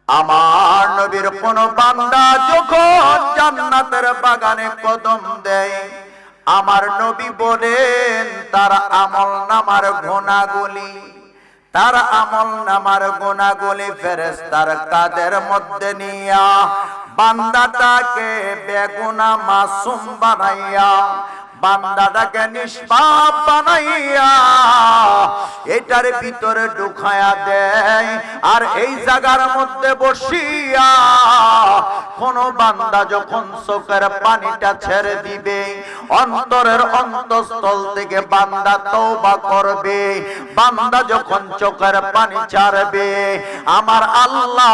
আমার নবীর কোন বান্দা যখন জান্নাতের বাগানে কদম দেয়, আমার নবী বলেন তার আমলনামার গুনাহগুলি ফেরেশতার কাঁধের মধ্যে নিয়া বান্দাটাকে বেগুনাহ মাসুম বানাইয়া, বান্দাটাকে নিষ্পাপ বানাইয়া এটার ভিতরে ঢুকায়া দেয়। আর এই জায়গার মধ্যে বসিয়া কোন বান্দা যখন চোখের পানিটা ছেড়ে দিবে, অন্তরের অন্তঃস্থল থেকে বান্দা তওবা করবে, বান্দা যখন চোখের পানি ছাড়বে, আমার আল্লাহ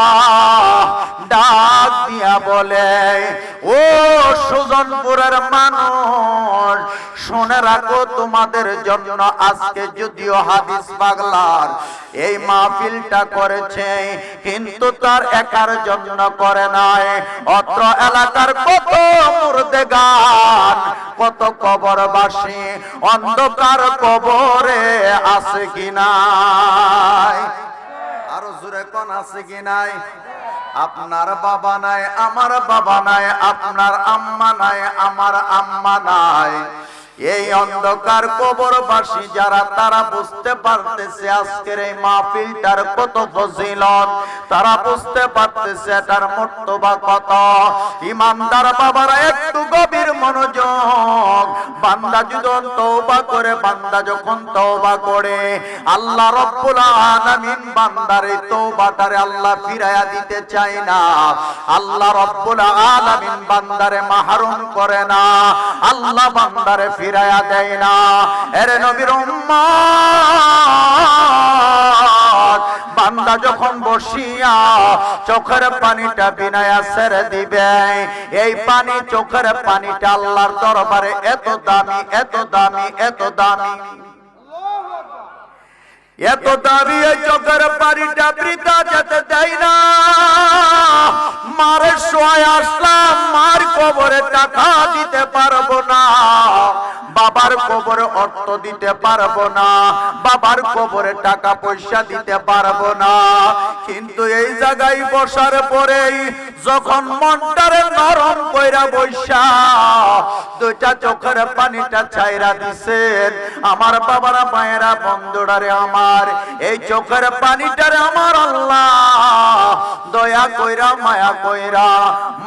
ডাক দিয়া বলে, ও সুজনপুরের মানুষ, শুনে রাখো তোমাদের জন্য আজকে যদিও হাদিস পাগলার এই মাহফিলটা করেছে, কিন্তু তার একার জন্য করে নাই। অত্র এলাকার কত মুর্দেগান, কত কবরবাসী অন্ধকার কবরে আছে কি নাই? আরো জোরে কোন আছে কি নাই? আপনার বাবা নাই, আমার বাবা নাই, আপনার আম্মা নাই, আমার আম্মা নাই। এই অন্ধকার কবরবাসী যারা, তারা বুঝতে পারতেছে আজকের এই মাহফিলটার কত ফজিলত, তারা বুঝতে পারতেছে এটার মর্তবা কত। ইমানদার বাবারা একটু গভীর মনোযোগ। বান্দা যখন তওবা করে, বান্দা যখন তওবা করে, আল্লাহ রব্বুল আলামিন বান্দার এই তওবাটারে আল্লাহ ফিরাইয়া দিতে চায় না। আল্লাহ রব্বুল আলামিন বান্দারে মাহরুম করে না, আল্লাহ বান্দারে ফিরাইয়া দেয় না। এর নবীর উম্মত, বান্দা যখন বসিয়া চোখের পানিটা বিনায়া ছেড়ে দিবে, এই পানি, চোখের পানিটা আল্লাহর দরবারে এত দামি, এত দামি, এত দামি, এত দামি। এই চোখের পানিটা বৃথা যেতে দেয় না। মারে শোয় আসলাম, মার কবরে টাকা দিতে পারবো না, বাবার কবরে অর্থ দিতে পারবো না, বাবার কবরে টাকা পয়সা দিতে পারবো না, কিন্তু এই জায়গায় বসার পরেই যখন মনটারে নরম কইরা বৈশা দুইটা চোখের পানিটা ছাইরা দিছেন, আমার বাবারা, মায়েরা, বন্ধুরারে আমার, এই চোখের পানিটারে আমার আল্লাহ দয়া কইরা, মায়া কইরা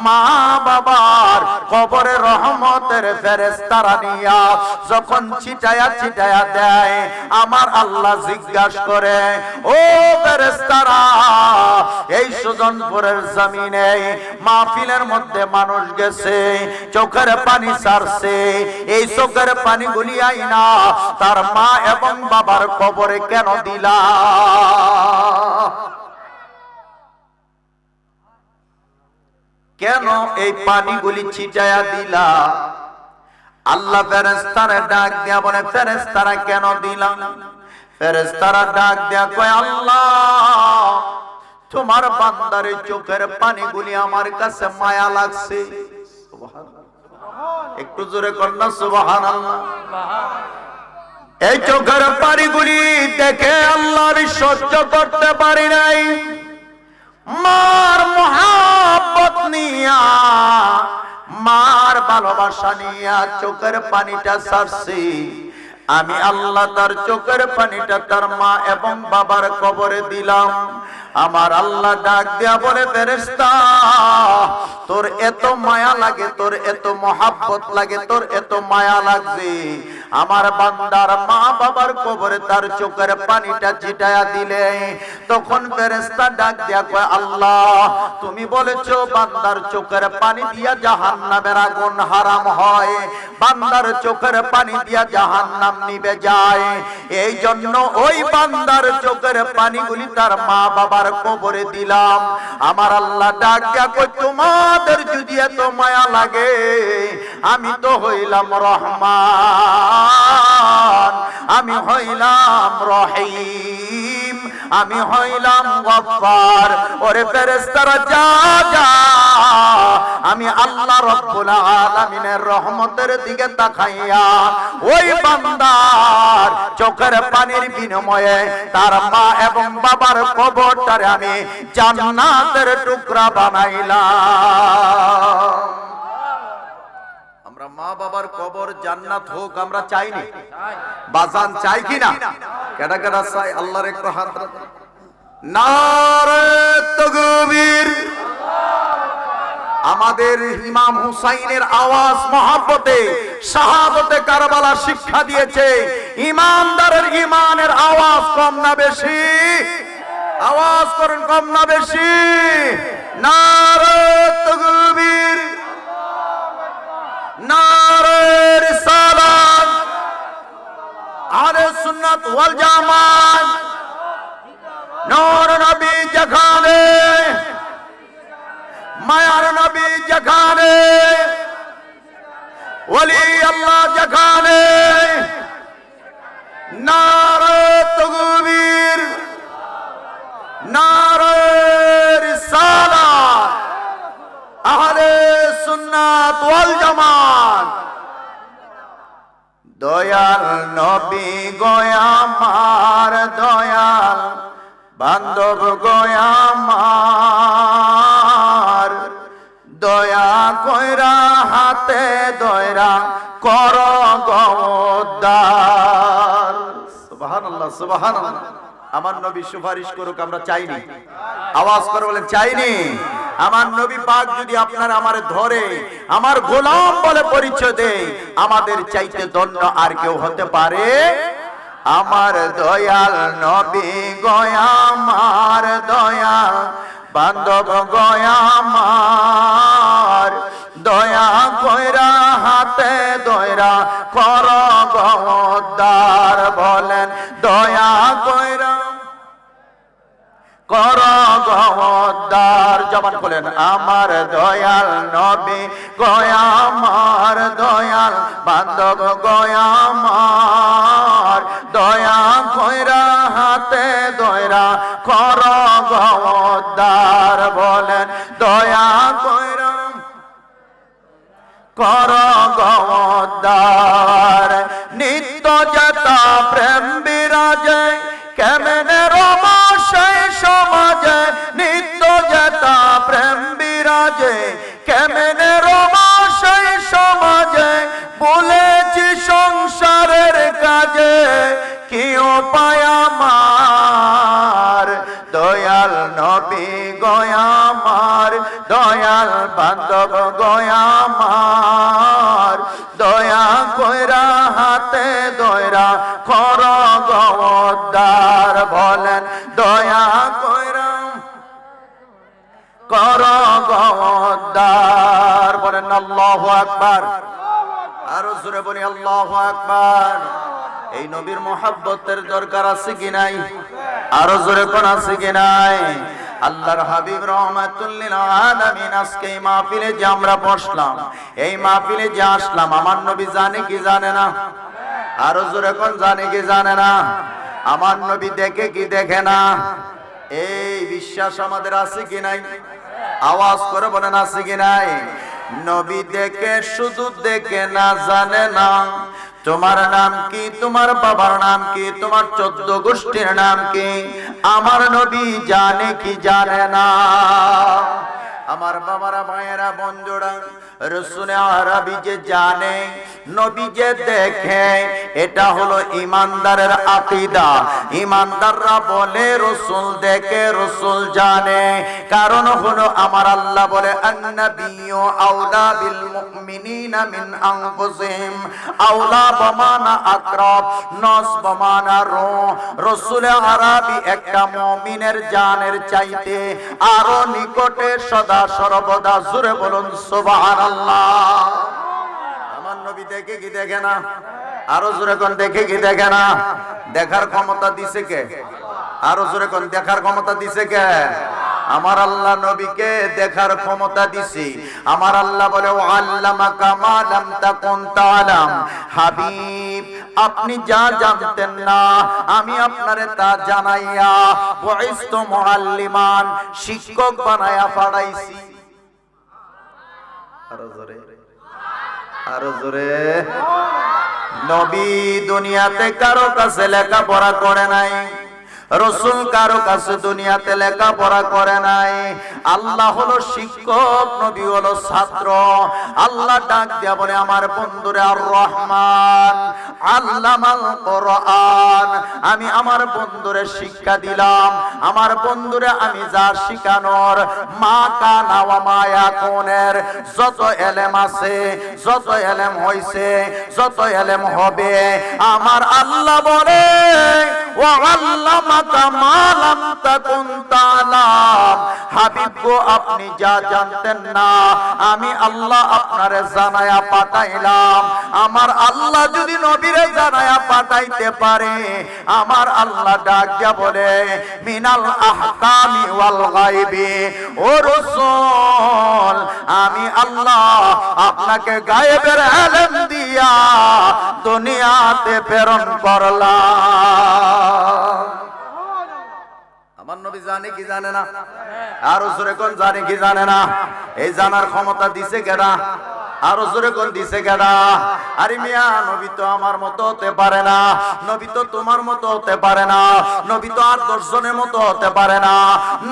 মা বাবার কবরে রহমতের ফেরেশতারা নিয়া যখন ছিটায়া ছিটায়া দেয়, আমার আল্লাহ জিজ্ঞাসা করে, ও ফেরেশতারা, এই সুজনপুরের জমিনে মাহফিলের মধ্যে মানুষ গেছে, চোখের পানি ছাড়ছে, এই চোখের পানিগুলি আইনা তার মা এবং বাবার কবরে কেন দিলা? কেন এই পানিগুলি ছিটায়া দিলা? আল্লাহ ফেরেশতারে ডাক দিয়া বলে, ফেরেশতারা কেন দিলাম? ফেরেশতারা ডাক দিয়া কয়, আল্লাহ তোমার বান্দার চোখের পানিগুলি আমার কাছে মায়া লাগছে। একটু জোরে কন্যা সুবহানাল্লাহ। এই চোখের পানিগুলি দেখে আল্লাহর সহ্য করতে পারি নাই, মার মোহাব্বত নিয়া, মার ভালোবাসা নিয়া চোখের পানিটা ছাড়ছি। আমি আল্লাহ তার চোখের পানিটা তার মা এবং বাবার কবরে দিলাম। আমার আল্লাহ ডাক দিয়া বলে, ফেরেশতা, তোর এত মায়া লাগে, তোর এত মোহাব্বত লাগে, তোর এত মায়া লাগছে, আমার বান্দার মা বাবার কবরে তার চোখের পানিটা ছিটায়া দিলে। তখন ফেরেশতা ডাক দিয়া কয়, আল্লাহ তুমি বলেছো বান্দার চোখের পানি দিয়া জাহান্নামের আগুন হারাম হয়, বান্দার চোখের পানি দিয়া জাহান্নাম নিভে যায়, এই জন্য ওই বান্দার চোখের পানিগুলি তার মা বাবার কবরে দিলাম। আমার আল্লাহ ডাক দিয়া কয়, তোমাদের যদি এত মায়া লাগে, আমি তো হইলাম রহমান, আমি হইলাম রহিম, আমি হইলাম গফফার। ওরে ফেরেশতারা যা যা, আমি আল্লাহ রাব্বুল আলামিনের রহমতের দিকে তাকাইয়া ওই বান্দার চোখের পানির বিনিময়ে তার মা এবং বাবার কবরটারে আমি জান্নাতের টুকরা বানাইলাম। আমরা মা বাবার কবর জান্নাত হোক আমরা চাইনি, বাজান চাই কিনা? কেডা কেডা চাই? আল্লাহর একটু হাত রাখুন। নারে তাকবীর। আমাদের ইমাম হুসাইনের আওয়াজ মহব্বতে শাহাদতে কারবালা শিক্ষা দিয়েছে, ইমানদারের ইমানের আওয়াজ কম না বেশি? আওয়াজ করেন, কম না বেশি? নারে তাকবীর, নারে রিসালাত, আহলে সুন্নাত ওয়াল জামাত। নূর নবী যেখানে, মায়ার নবী যেখানে, ওলি আল্লাহ যেখানে, নারে তাকবীর, নারে রিসালাত, আহলে সুন্নাত ওয়াল জামাত। দয়াল নবী গোয়ামার, দয়াল বান্ধব গোয়ামার, দয়া কইরা হাতে দয়রা কর গওদার। সুবহানাল্লাহ, সুবহানাল্লাহ। আমার নবী সুপারিশ করুক আমরা চাইনি? আওয়াজ করে বলেন চাইনি? আমার নবী পাক যদি আপনার আমারে ধরে আমার গোলাম বলে পরিচয় দেয়, আমাদের চাইতে ধন্য আর কেউ হতে পারে? আমার দয়াল নবী গোয়ামার, দয়াল বান্ধব গোয়ামার, দয়া কইরা হাতে দয়রা কর গওদার। বলেন দয়া কইরা কর গওদার। জবান বলেন আমার দয়াল নবী গোয়ামার, দয়াল বান্ধব গোয়ামার, দয়া কইরা হাতে দয়রা কর গওদার। বলেন দয়া কইরা কর গওদার। নিত্য যেতা প্রেম বিরাজে কেমনে রমা সেই সমাজে, নিত্য যেতা প্রেম বিরাজে কেমনে রমা সেই সমাজে, বলেছি সংসারের কাজে কি উপায় আমার? দয়াল নবী গোয়ামার, দয়াল বান্ধব গোয়ামার, দয়া কইরা হাতে দয়রা কর গওদার। বলেন দয়া কইরা কর গওদার। বলেন আল্লাহু আকবার। আরো জোরে বলি আল্লাহু আকবার। এই নবীর মোহাব্বতের দরকার আছে কি নাই? আরো জোরে কোন আছে কি নাই? আল্লাহর হাবিব রাহমাতুল লিল আলামিন আজকে এই মাহফিলে যে আমরা বসলাম, এই মাহফিলে যে আসলাম, আমার নবী জানে কি জানে না? আরো জোরে কোন জানে কি জানে না? আমার নবী দেখে কি দেখে না? এই বিশ্বাস আমাদের আছে কি নাই? আওয়াজ করে বলেন আছে কি নাই? নবী দেখে, শুধু দেখে না, জানে না। তোমার নাম কি, তোমার বাবার নাম কি, তোমার 14 গোষ্ঠীর নাম কি, আমার নবী জানে কি জানে না? আমার বাবারা, ভাইয়েরা, বন্ধুরা, রাসূলে আরবি যে জানে, নবী যে দেখে, এটা হলো ঈমানদারের আকীদা। ঈমানদাররা বলে রাসূল দেখে, রাসূল জানে। কারণ হলো আমার আল্লাহ বলে আন-নাবিয়্যু আওলা বিল মুমিনিনা মিন আনফুসিহিম, আওলা বমানা আকরাব, নস বমানা রূহ। রাসূলে আরবি একটা মুমিনের জানের চাইতে আরো নিকটে সদা সর্বদা। জোরে বলুন সুবহানাল্লাহ। আমার নবী দেখে কি দেখে না? আরো জোরে কোন দেখে কি দেখে না? দেখার ক্ষমতা দিছে কে? আরো জোরে কোন দেখার ক্ষমতা দিছে কে? আমার আল্লাহ নবীকে দেখার ক্ষমতা দিছে। আমার আল্লাহ বলে আল্লামাকা মা লাম তাকুন তাআলাম, হাবিব আপনি যা জানতেন না আমি আপনারে তা জানাইয়া বুইস্তু মুআল্লিমান, শিক্ষক বানায়া পাঠাইছি। আরো জোরে। নবী দুনিয়াতে কারো কাছে লেখাপড়া করে নাই, রাসূল কারো কাছে দুনিয়াতে লেখাপড়া করে নাই। আল্লাহ হলো শিক্ষক, নবী হলো ছাত্র। আল্লাহ ডাক দিয়া বলে আমার বন্ধুরে আর রহমান আল্লামাল কোরআন, আমি আমার বন্ধুরে শিক্ষা দিলাম। আমার বন্ধুরে আমি যা শিখানোর মা কানা ওয়া মা ইয়াকুনের যত এলেম আছে, যত এলেম হইছে, যত এলেম হবে, আমার আল্লাহ বলে ওয়া আল্লামাকা মা লাম তাকুন তাআলাম, হাবিব গো আপনি যা জানতেন না আমি আল্লাহ আপনারে জানায়া পাঠাইলাম। আমার আল্লাহ যদি নবীরে জানায়া পাঠাইতে পারে, আমার আল্লাহ ডাক দিয়া বলে মিনাল আহকামি ওয়াল গায়বি, ও রাসূল আমি আল্লাহ আপনাকে গায়েবের ইলম দিয়া দুনিয়াতে প্রেরণ করলাম। আমার নবী জানে কি জানে না? আরো জোরে কোন জানে কি জানে না? এই জানার ক্ষমতা দিছে কেডা? আরো জোরে কোন দিছে কেডা? আরে মিয়া নবী তো আমার মতো হতে পারে না, নবী তো তোমার মতো হতে পারে না, নবী তো আর 10 জনের মতো হতে পারে না।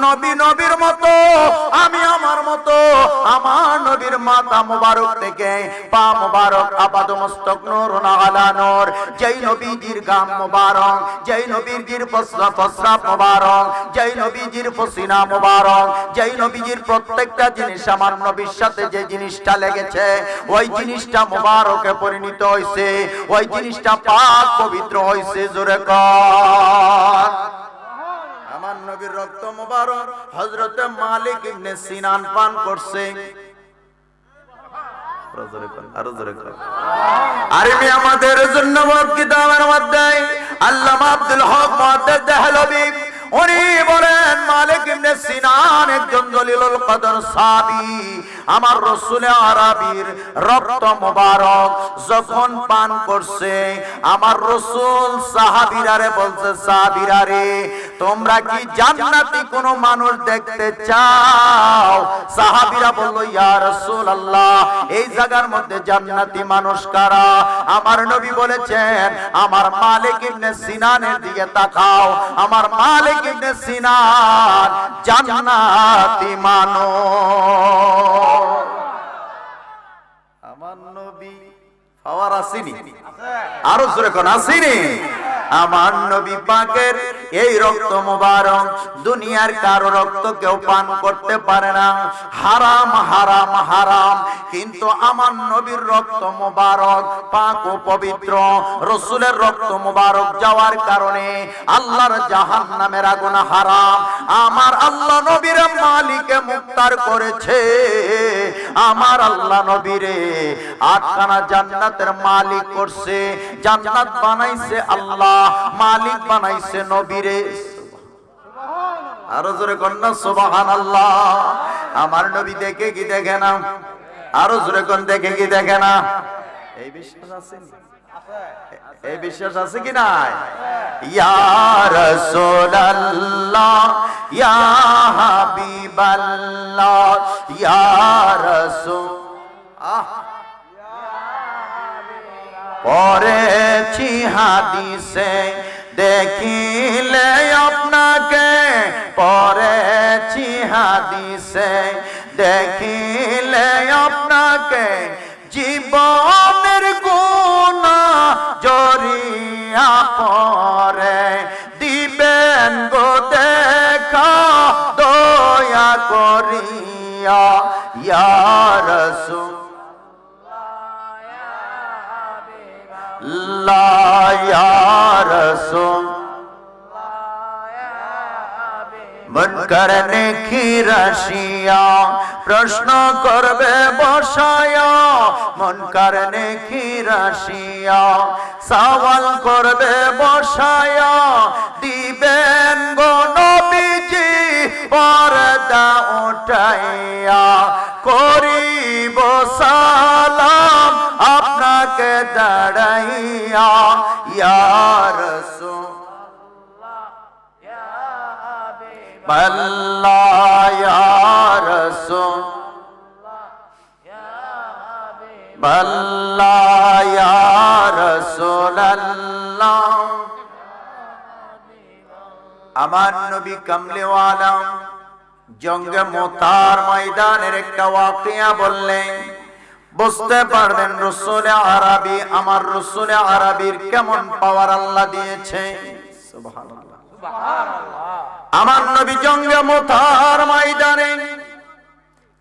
নবী নবীর মতো, আমি আমার মতো। আমার নবীর মাথা মোবারক থেকে পা মোবারক আপাদ মস্তক নূরুন আলা নূর, যেই নবীজির গাম মোবারক, যেই নবীজির প্রস্রাব মোবারক, যেই নবীজির পসিনা মোবারক, যেই নবীজির প্রত্যেকটা জিনিস আমার নবীর সাথে যে জিনিসটা লেগেছে ওই জিনিসটা মোবারকে পরিণত হইছে, ওই জিনিসটা পাক পবিত্র হইছে। জোরে কর। আমার নবীর রক্ত মোবারক হযরত মালিক ইবনে সিনান পান করছে। আরো জোরে কর। আরে আমি আমাদের জন্য কিতাবের মধ্যে আল্লামা আব্দুল হক মুহাদ্দিস দেহলভী উনি বলেন মালিক ইবনে সিনান একজন জলিলুল কদর সাহাবী। আমার রাসূল আরবীর রক্ত মোবারক যখন পান করছে, আমার রাসূল সাহাবীরারে বলছে, সাহাবীরারে তোমরা কি জান্নাতি কোন মানুষ দেখতে চাও? সাহাবীরা বলল ইয়া রাসূলুল্লাহ এই জায়গার মধ্যে জান্নাতি মানুষ কারা? আমার নবী বলেছেন আমার মালিক ইবনে সিনানের দিকে তাকাও। আমার মালিক ইবনে সিনান জান্নাতি মানুষ। আমার নবী পাওয়ার আসেনি? আরো জোরে কোন আসেনি? আমার নবী পাকের এই রক্ত মোবারক দুনিয়ার কারো রক্ত কেউ পান করতে পারে না, হারাম হারাম হারাম। কিন্তু আমার নবীর রক্ত মোবারক পাক ও পবিত্র। রাসূলের রক্ত মোবারক যাওয়ার কারণে আল্লাহর জাহান্নামের আগুন হারাম। আমার আল্লাহ নবীর মালিকে মুক্তার করেছে। আমার আল্লাহ নবীরে 8খানা জান্নাতের মালিক করছে। জান্নাত বানাইছে আল্লাহ, মালিক বানাইছে নবীরে। আরো জোরে কন্যা সুবহানাল্লাহ। আমার নবী দেখে কি দেখে না? আরো জোরে কোন দেখে কি দেখে না? এই বিশ্বাস আছে? এই বিশ্বাস আছে কি নাই? ইয়া রাসূলুল্লাহ ইয়া হাবিবাল্লাহ ইয়া রাসূল পড়েছি হাদিসে দেখিলে আপনাকে, পড়েছি হাদিসে দেখিলে আপনাকে, জীবনের গুনাহ জড়িয়া পড়ে দিবেন গো দেখা দয়া করিয়া ইয়া রাসূল মুনকার নেকি রাশিয়া প্রশ্ন করবে বসায়া, মুনকার নেকি রাশিয়া সওয়াল করবে বসায়া, দিবেন গো নবীজি পরে উঠাইয়া করিব সালাম আপনাকে দাঁড়াইয়া ইয়া রাসূলুল্লাহ ইয়া হাবিবাল্লাহ ইয়া রাসূলুল্লাহ ইয়া হাবিবাল্লাহ ইয়া রাসূলুল্লাহ আমার নবী কামলিওয়ালা জঙ্গে মুতার ময়দানের একটা ওয়াকিয়া বললেন, বুঝতে পারবেন রাসূলে আরবি, আমার রাসূলে আরবির কেমন পাওয়ার আল্লাহ দিয়েছে। সুবহানাল্লাহ সুবহানাল্লাহ। আমার নবী জঙ্গে মুতার ময়দানে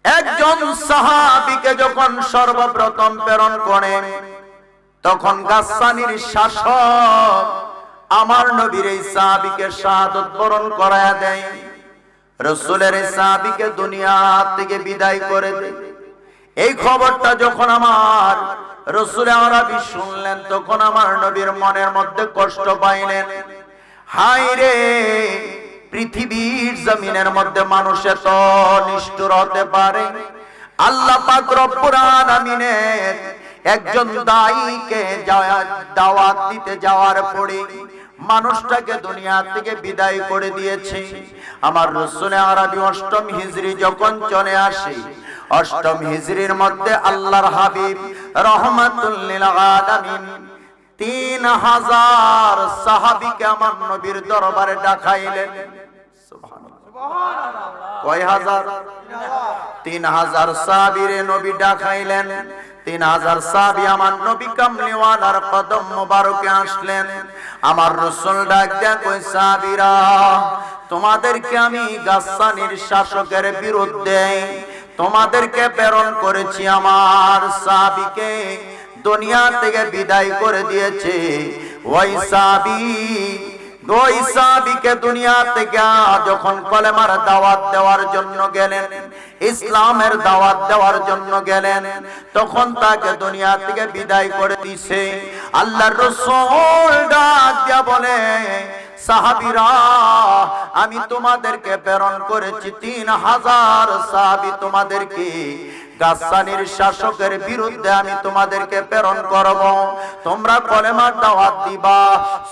একজন সাহাবীকে যখন সর্বপ্রথম প্রেরণ করেন, তখন গাসসানীর শাসক আমার নবীর এই সাহাবীকে শাহাদাত বরণ করায়া দেয়, রাসূলের এই সাহাবীকে দুনিয়া থেকে বিদায় করে দেয়। এই খবরটা যখন আমার রাসূল আরবি শুনলেন, তখন আমার নবীর মনের মধ্যে কষ্ট পাইলেন। হায় রে, পৃথিবীর জমিনের মধ্যে মানুষ এত নিষ্ঠুর হতে পারে। আল্লাহ পাক রব্বুল আলামিনের একজন দায়ীকে দাওয়াত দিতে যাওয়ার পরে মানুষটাকে দুনিয়া থেকে বিদায় করে দিয়েছে। আমার রাসূল আরবি অষ্টম হিজরি যখন চলে আসে, অষ্টম হিজরির মধ্যে আল্লাহর হাবিব রহমাতুল লিল আলামিন 3000 সাহাবীকে আমার নবীর দরবারে ডাকাইলেন। সুবহানাল্লাহ। কয় হাজার? 3000 সাহাবীরে নবী ডাকাইলেন। 3000 সাহাবী আমার নবী কামলিওয়ালার কদম মোবারকে আসলেন। আমার রাসূল ডাক দেয়া কই, সাহাবীরা, তোমাদেরকে আমি গাসসানীর শাসকের বিরুদ্ধে তোমাদেরকে প্রেরণ করেছি। আমার সাহাবীকে দুনিয়া থেকে বিদায় করে দিয়েছে। ওই সাহাবীকে দুনিয়া থেকে যখন কলেমার দাওয়াত দেওয়ার জন্য গেলেন, ইসলামের দাওয়াত দেওয়ার জন্য গেলেন, তখন তাকে দুনিয়া থেকে বিদায় করে দিয়েছে। আল্লাহর রাসূল ডাক দিয়া বলে, সাহাবীরা, আমি তোমাদেরকে প্রেরণ করেছি 3000 সাহাবী, তোমাদেরকে গাসসানীর শাসকের বিরুদ্ধে আমি তোমাদেরকে প্রেরণ করব। তোমরা কলেমার দাওয়াত দিবা,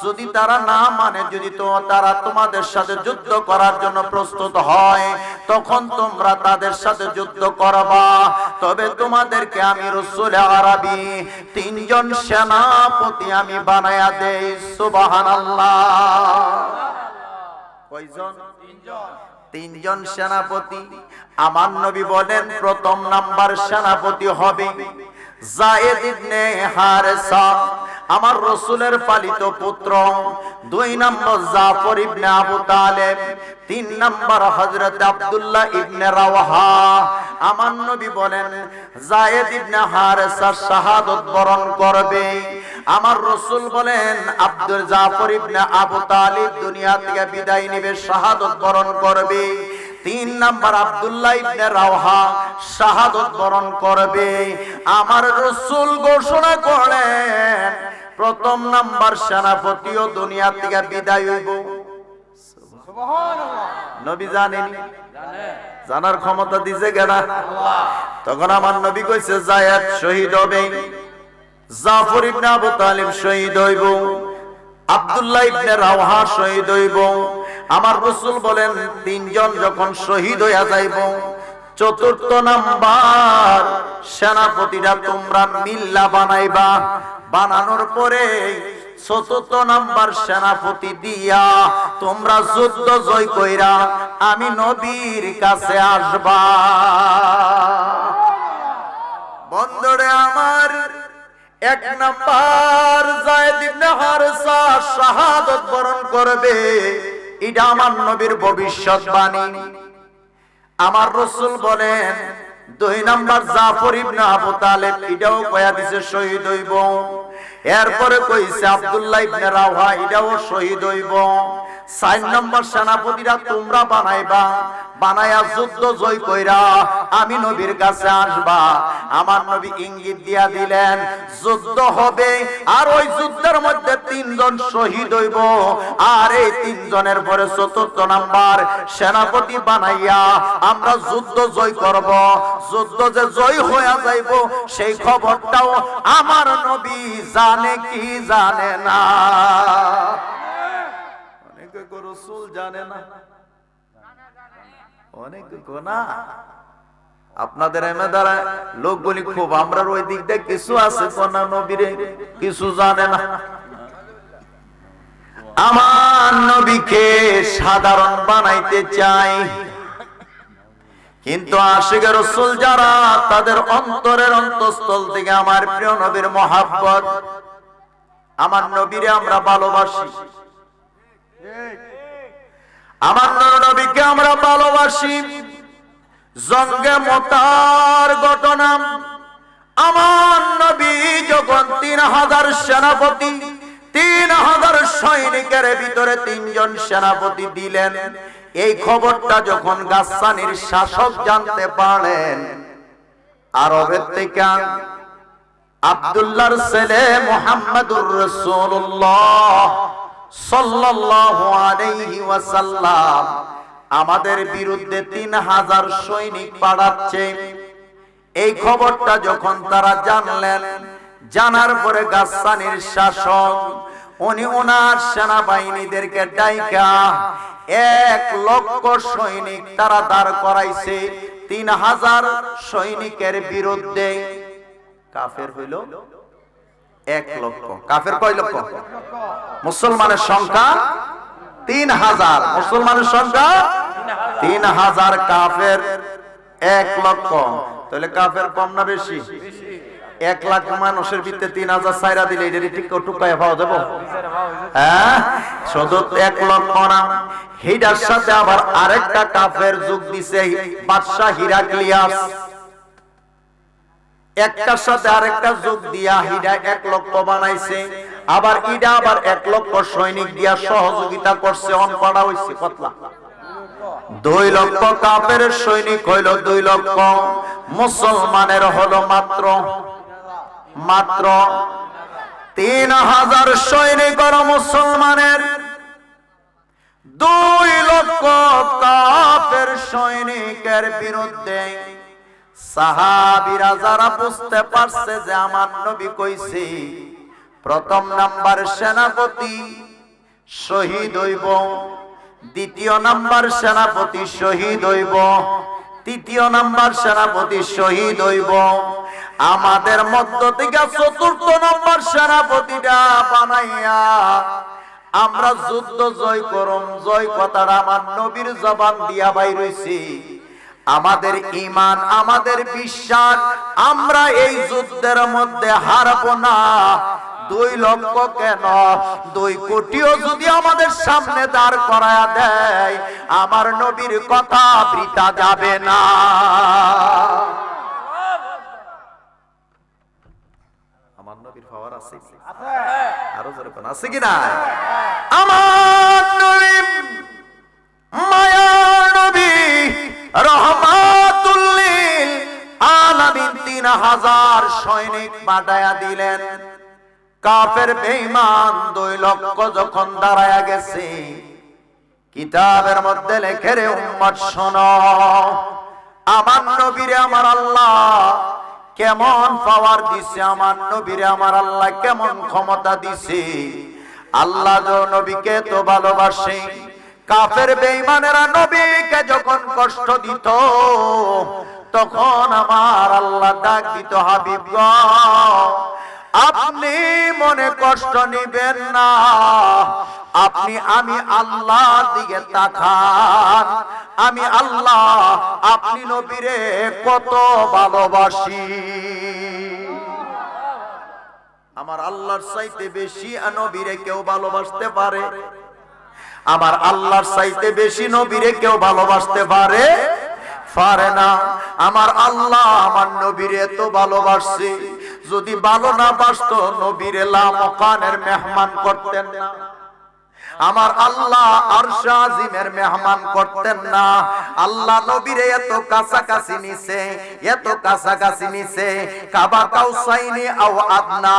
যদি তারা না মানে, যদি তারা তোমাদের সাথে যুদ্ধ করার জন্য প্রস্তুত হয়, তখন তোমরা তাদের সাথে যুদ্ধ করবা। তবে তোমাদেরকে আমি রাসূল আরবি 3 জন সেনাপতি আমি বানায়া দেই। সুবহানাল্লাহ। কয়জন? 3 জন সেনাপতি। আমার নবী বলেন, প্রথম নাম্বার সেনাপতি হবে যায়েদ ইবনে হারেসা, আমার রাসূলের পালিত পুত্র। 2 নম্বর জাফর ইবনে আবু তালেব। 3 নম্বর হযরত আব্দুল্লাহ ইবনে রাওয়াহা। আমার নবী বলেন, যায়েদ ইবনে হারেসা শাহাদাত বরণ করবে। আমার রাসূল বলেন, আব্দুল জাফর ইবনে আবু তালিব দুনিয়া থেকে বিদায় নেবে, শাহাদাত বরণ করবে। 3 নম্বর আব্দুল্লাহ ইবনে রাওয়াহা শাহাদাত বরণ করবে। আমার রাসূল ঘোষণা করেন, প্রথম নাম্বার সেনাপতিও দুনিয়া থেকে বিদায় হইব। সুবহানাল্লাহ। নবী জানেন? জানার ক্ষমতা দিছে কেনা? আল্লাহ। তখন আমার নবী কইছে, যায়েদ শহীদ হবে, জাফর ইবনে আবু তালিব শহীদ হইব, আব্দুল্লাহ ইবনে রাওয়াহা শহীদ হইব। আমার রাসূল বলেন, 3 জন যখন শহীদ হইয়া যাইব, 4র্থ নাম্বার সেনাপতিরা তোমরা মিল্লা বানাইবা। বানানোর পরে 4র্থ নাম্বার সেনাপতি দিয়া তোমরা যুদ্ধ জয় কইরা আমি নবীর কাছে আসবা। বন্ধুরে আমার, 1 নাম্বার যায়েদ ইবনে হারেসা শাহাদাত বরণ করবে, এটা আমার নবীর ভবিষ্যৎবাণী। আমার রাসূল বলেন, 2 নাম্বার জাফর ইবনে আবু তালেব, এটাও কয়া দিছে শহীদ হইব। এরপরে কইছে আব্দুল্লাহ ইবনে রাওয়াহা, এটাও শহীদ হইব। 4 নম্বর সেনাপতিরা তোমরা বানাইবা, বানায়া যুদ্ধ জয় কইরা আমি নবীর কাছে আসবা। আমার নবী ইঙ্গিত দিয়া দিলেন যুদ্ধ হবে, আর ওই যুদ্ধের মধ্যে 3 জন শহীদ হইব, আর এই 3 জনের পরে 4th নাম্বার সেনাপতি বানাইয়া আমরা যুদ্ধ জয় করব। যুদ্ধ যে জয় হয়ে যাইব সেই খবরটাও আমার নবী জানে কি জানে না? অনেকে রাসূল জানে না, অনেকে না। আপনাদের এমদারা লোকগুলি খুব, আমরা ওই দিক দিয়ে কিছু আছে কোনা নবীরে কিছু জানে না। আমার নবীকে সাধারণ বানাইতে চাই, কিন্তু আশিকে রাসূল যারা, তাদের অন্তরের অন্তঃস্থল থেকে আমার প্রিয় নবীর মহব্বত, আমার নবীরে আমরা ভালোবাসি, আমার নবীকে আমরা ভালোবাসি। জঙ্গে মুতার ঘটনা, আমার নবী যখন 3000 সেনাপতি, 3000 সৈনিকের ভিতরে 3 জন সেনাপতি দিলেন, এই খবরটা যখন গাসসানীর শাসক জানতে পারলেন, আরবের থেকে আব্দুল্লাহর ছেলে মুহাম্মদুর রাসূলুল্লাহ সাল্লাল্লাহু আলাইহি ওয়াসাল্লাম আমাদের বিরুদ্ধে 3000 সৈনিক পাঠাচ্ছে, এই খবরটা যখন তারা জানলেন, জানার পরে গাসসানীর শাসক উনি ওনার সেনাবাহিনীদেরকে ডাইকা 1 লক্ষ সৈনিক তারা দাঁড় করাইছে 3000 সৈনিকের বিরুদ্ধে। কাফের হইল 1 লক্ষ। কাফের কয় লক্ষ? মুসলমানের সংখ্যা 3000, মুসলমানের সংখ্যা 3000, কাফের 1 লক্ষ। তাহলে কাফের কম না বেশি? 1 লাখ মানুষের ভিতরে 3000 সাইরা দিলে এটা ঠিক টুকায় পাওয়া যাবে? হ্যাঁ, শুধু 1 লক্ষ না, হিডার সাথে আবার আরেকটা কাফের যোগ দিছে বাদশা হিরাক্লিয়াস, একটার সাথে আরেকটা যোগ দিয়া হিডা 1 লক্ষ বানাইছে, আবার ইডা আবার 1 লক্ষ সৈনিক দিয়া সহযোগিতা করছে, অনপাড়া হইছে কতলা 2 লক্ষ। কাফের সৈনিক হইল 2 লক্ষ, মুসলমানের হলো মাত্র 3000 সৈনিক আর মুসলমানের 2 লক্ষ কাফের সৈনিকের বিরুদ্ধে। সাহাবীরা যারা বুঝতে পারছে যে আমার নবী কইছে 1ম নাম্বার সেনাপতি শহীদ হইব, 2য় নাম্বার সেনাপতি শহীদ হইব, 3য় নাম্বার সেনাপতি শহীদ হইব, আমাদের মধ্য থেকে 4th নাম্বার সেনাপতিটা বানাইয়া আমরা যুদ্ধ জয় করম। জয় কথাটা আমার নবীর জবান দিয়া বাইর হইছে। আমাদের ঈমান, আমাদের বিশ্বাস, আমরা এই যুদ্ধের মধ্যে হারব না। 2 লক্ষ কেন, 2 কোটিও যদি আমাদের সামনে দাঁড় করায়া দেয়, আমার নবীর কথা বৃথা যাবে না। আমার নবীর পাওয়ার আছে, আরো জোরে কোন আছে কি না? আমার নবী মায়ার নবী রহমাতুল লিল আলামিন 3000 সৈনিক পাঠায়া দিলেন। কাফের বেঈমান 2 লক্ষ যখন দাঁড়ায়া গেছে, কিতাবের মধ্যে লেখে রে উম্মত শোনো, আমার নবীরে আমার আল্লাহ কেমন পাওয়ার দিছে, আমার নবীরে আমার আল্লাহ কেমন ক্ষমতা দিছে। আল্লাহ যে নবীকে তো ভালোবাসে, কাফের বেঈমানেরা নবীকে যখন কষ্ট দিত, তখন আমার আল্লাহ ডাক দিত, হাবিব গো আপনি মনে কষ্ট নিবেন না, আপনি আমি আল্লাহর দিকে তাকান, আমি আল্লাহ আপনি নবীরে কত ভালোবাসি। আমার আল্লাহর চাইতে বেশি নবীরে কেউ ভালোবাসতে পারে? আমার আল্লাহর চাইতে বেশি নবীরে কেউ ভালোবাসতে পারে? পারে না। আমার আল্লাহ আমার নবীরে এত ভালোবাসছে, যদি ভালো না বাসতো নবীরে লামকানের মেহমান করতেন না। আমার আল্লাহ আরশ আজিমের মেহমান করতেন না। আল্লাহ নবীরে এত কাছাকাছি নিছে, এত কাছাকাছি নিছে, কাবা কাউসাইনি আও আদনা।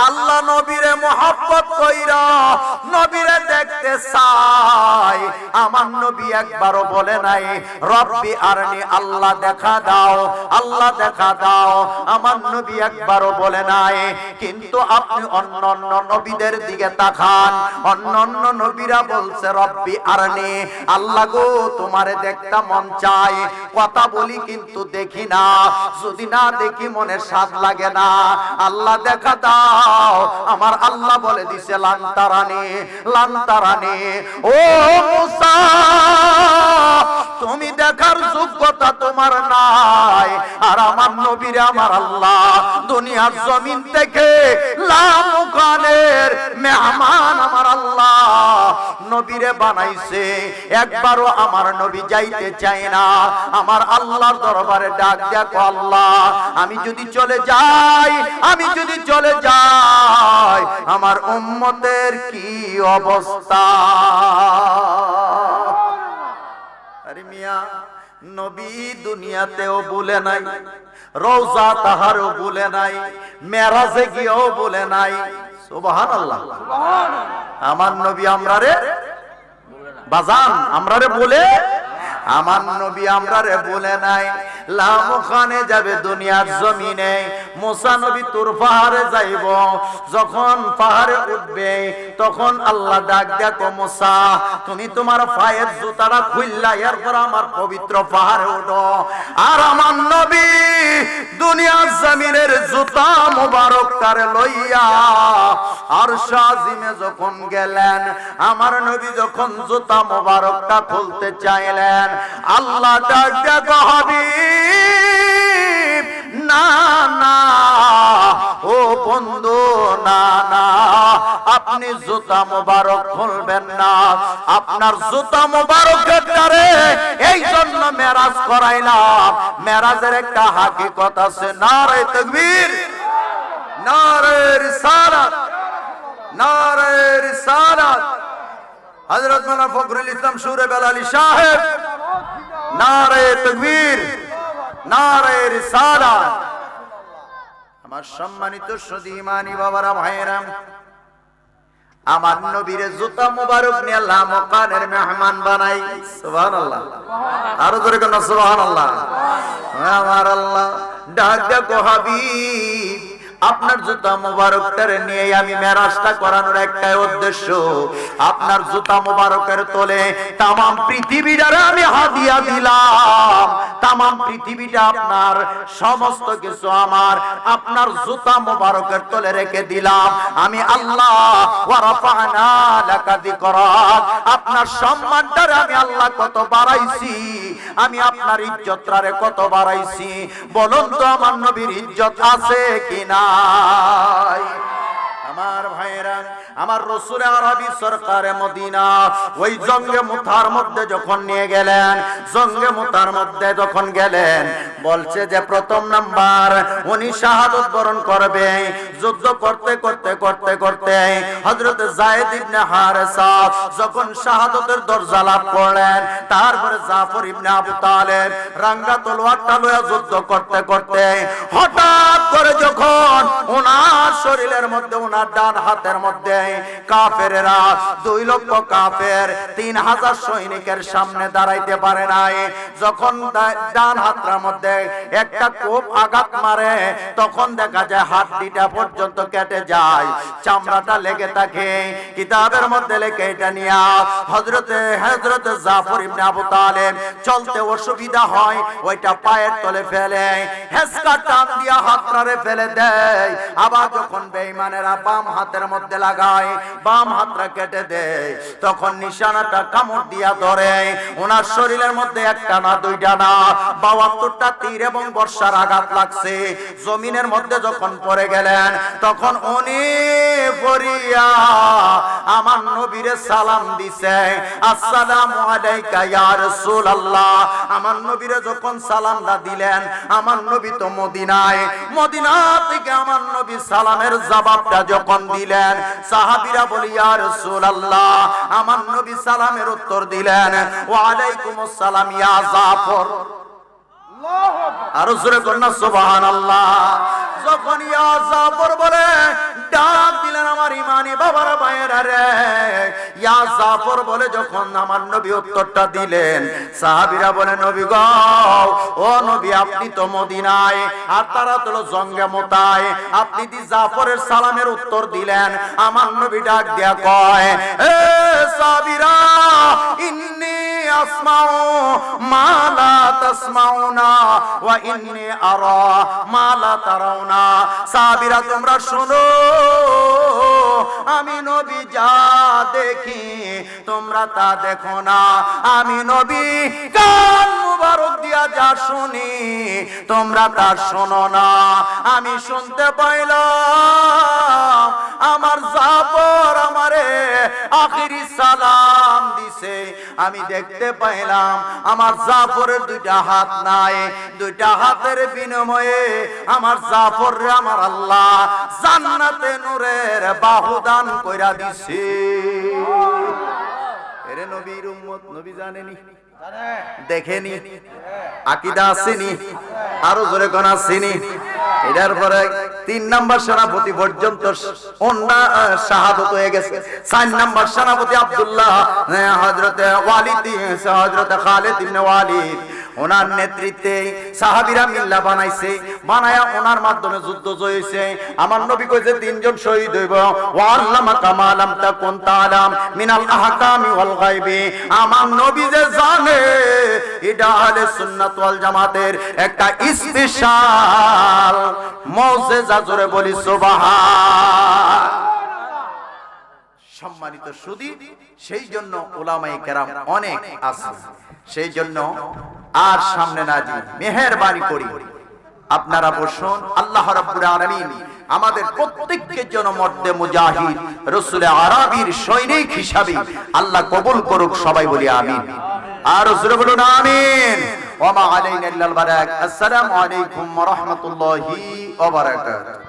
আল্লাহ নবীরে মোহাব্বত কইরা নবীরে দেখতে চাই। আমার নবী একবারও বলে নাই রব্বি আরনি, আল্লাহ দেখা দাও, আল্লাহ দেখা দাও। আমার নবী একবারও বলে নাই। কিন্তু আপনি অন্যান্য নবীদের দিকে তাকান, অন্যান্য নবীরা বলছে রব্বি আরনি, আল্লাহ গো তোমারে দেখতে মন চায়, কথা বলি কিন্তু দেখি না, যদি না দেখি মনে স্বাদ লাগে না, আল্লাহ দেখা দাও। আমার আল্লাহ বলে দিছে লান্তারানি, লান্তারানি। ও মুসা, তুমি দেখার যোগ্যতা তোমার নাই। আর আমার নবীরে আমার আল্লাহ দুনিয়ার জমিন থেকে লামুকানের মেহমান আমার আল্লাহ নবীরে বানাইছে। একবারও আমার নবী যাইতে চায় না। আমার আল্লাহর দরবারে ডাক দেখো, আল্লাহ আমি যদি চলে যাই, আমি যদি চলে যাই, আমার উম্মতের কি অবস্থা। আরে মিয়া, নবী দুনিয়াতেও ভুলে নাই, রওজা তাহারও ভুলে নাই, মেরাজে গিয়েও ভুলে নাই। সুবহানাল্লাহ। আমার নবী আমরারে বাজান, আমরারে বলে, আমার নবী আমরারে বলে নাই। লামখানে যাবে দুনিয়ার জমিনে, মুসা নবী তুর পাহাড়ে যাইব। যখন পাহাড়ে উঠবে তখন আল্লাহ ডাক দেখো, মুসা তুমি তোমার পায়ের জুতাটা খুললা, এরপর আমার পবিত্র পাহাড়ে উঠো। আর আমার নবী দুনিয়ার জমিনের জুতা মুবারক তারে লইয়া আরশ আজিমে যখন গেলেন, আমার নবী যখন জুতা মুবারকটা খুলতে চাইলেন, আল্লাহ ডাক দেখো, হাবিব না না, ও বন্ধু না না, আপনি জুতা মুবারক খুলবেন না। আপনার জুতা মুবারকের দ্বারে এই জন্য মেরাজ করাইলাম। মেরাজের একটা হাকিকত আছে। নারে তাকবীর, নারে রিসালাত, নারে রিসালাত। হযরত মাওলানা ফখরুল ইসলাম সুরে বেলালী সাহেব, নারে তাকবীর, নারে রিসালাত। আমার সম্মানিত সুধী ইমানি বাবারা, ভাইয়েরা, আমার নবীরে জুতা মুবারক নিয়ে লামকানের মেহমান বানাই। সুবহানাল্লাহ। আরো জোরে কোন সুবহানাল্লাহ। আমার আল্লাহ ডাক দেখো, হাবিব আপনার জুতা মুবারকটারে নিয়ে আমি মেরাজটা করানোর একটাই উদ্দেশ্য। আপনার জুতা মুবারকের তলে তামাম পৃথিবীটারে আমি হাদিয়া দিলাম। তামাম পৃথিবীটা আপনার, সমস্ত কিছু আমার, আপনার জুতা মুবারকের তলে রেখে দিলাম। আমি আল্লাহ ওয়া রাফা'না লাকা যিকরাক, আপনার সম্মানটারে আমি আল্লাহ কত বাড়াইছি, আমি আপনার ইজ্জতটারে কত বাড়াইছি। বলুন তো আমার নবীর ইজ্জত আছে কিনা? আমার ভাইরা, আমার রাসূল আরবি সরকারে মদিনা ওই জঙ্গে মুতার মধ্যে যখন নিয়ে গেলেন, জঙ্গে মুতার মধ্যে যখন গেলেন, বলছে যে প্রথম নাম্বার উনি শাহাদাত বরণ করবে। যুদ্ধ করতে করতে করতে করতে হযরত যায়েদ ইবনে হারেসা যখন শাহাদাতের দরজা লাভ করলেন, তারপরে জাফর ইবনে আবু তালেব রাঙ্গা তলোয়ারটা লয়ে যুদ্ধ করতে করতে হঠাৎ করে যখন ওনার শরীরের মধ্যে, ওনার ডান হাতের মধ্যে কাফেরেরা 2 লক্ষ কাফের 3000 সৈনিকের সামনে দাঁড়াইতে পারে নাই। যখন ডান হাতের মধ্যে একটা কোপ আঘাত মারে, তখন দেখা যায় হাড্ডিটা পর্যন্ত কেটে যায়, চামড়াটা লেগে থাকে। কিতাবের মধ্যে লেখে এটা নিয়া হযরতে জাফর ইবনে আবু তালেব চলতে অসুবিধা হয়, ওইটা পায়ের তলে ফেলে হেসকা টান দিয়া হাতটারে ফেলে দেয়। আবার যখন বেঈমানেরা বাম হাতের মধ্যে লাগায়, বাম হাতটা কেটে দেয়, তখন নিশানাটা কামড় দিয়া ধরে। ওনার শরীরের মধ্যে একটা না, দুইটা না, 72টা তীর এবং বর্ষার আঘাত লাগছে, জমিনের মধ্যে যখন পড়ে গেলেন তখন উনি পড়িয়া আমার নবীরে সালাম দিছে, আসসালামু আলাইকা ইয়া রাসূলুল্লাহ। আমার নবীরে যখন সালামটা দিলেন, আমার নবী তো মদিনায়, মদিনা থেকে আমার নবী সালামের জবাবটা যখন দিলেন, সাহাবীরা বলি ইয়া রাসূলুল্লাহ, আমার নবী সালামের উত্তর দিলেন ওয়া আলাইকুমুস সালাম ইয়া জাফর। আরো জোরে কন্যা সুবহানাল্লাহ। যখন ইয়া জাফর বলে ডাক দিলেন আমার ইমানি বাবারা ভাইয়েরা রে, ইয়া জাফর বলে যখন আমার নবী উত্তরটা দিলেন, সাহাবীরা বলে নবী গো, ও নবী আপনি তো মদিনায় আর তারা তো জঙ্গে মোতায়, আপনি দি জাফরের সালামের উত্তর দিলেন। আমার নবী ডাক দিয়া কয়, এ সাহাবীরা, ইন্নী আসমাউ মা লা তাসমাউনা ওয়া ইন্নী আরা মা লা তারাউনা। সাহাবীরা তোমরা শোনো, আমি নবী যা দেখি তোমরা তা দেখো না, আমি নবী কান মুবারক দিয়া যা শুনি তোমরা তা শোনো না। আমি শুনতে পাইলাম আমার জাফর আমারে আখিরি সালাম দিছে, আমি দেখতে পাইলাম আমার জাফরের দুইটা হাত নাই, দুইটা হাতের বিনিময়ে আমার জাফররে আমার আল্লাহ জান্নাতে নূরের বাহুদান কইরা দিছে। এরে নবীর উম্মত, নবী জানেনি, দেখেনি, আকীদা আসেনি, আরো জোরে কোন আসেনি। এটার পরে 3 নাম্বার সেনাপতি পর্যন্ত শাহাদত হয়ে গেছে। 4 নাম্বার সেনাপতি আব্দুল্লাহ হযরতে ওয়ালিদ, হযরতে খালিদ ইবনে ওয়ালিদ, ওনার নেতৃত্বে সাহাবীরা মিল্লা বানাইছে, বানায়া ওনার মাধ্যমে যুদ্ধ জয়ছে। আমার নবী কইছে 3 জন শহীদ হইব। ওয়া আল্লামাকা মা লাম তাকুন তাআলাম মিনাল আহকামি ওয়াল গায়বি। আমার নবী যে জানে, এটা আহলে সুন্নাত ওয়াল জামাতের একটা স্পেশাল মুজিজা, জোরে বলি সুবহান। সম্মানিত সুধী, সেই জন্য উলামায়ে কেরাম অনেক আছে, সেই জন্য আর সামনে না যাই, মেহেরবানি করি আপনারা বসুন। আল্লাহ রাব্বুল আলামিন আমাদের প্রত্যেককে যেন মর্দে মুজাহিদ রাসূল আরবীর সৈনিক হিসাবে আল্লাহ কবুল করুক। সবাই বলি আমিন, আর রাসূল বলুন আমিন। ওয়া মা আলাইনা ইল্লাল বালাগ। আসসালামু আলাইকুম ওয়া রাহমাতুল্লাহি ওয়া বারাকাতুহু।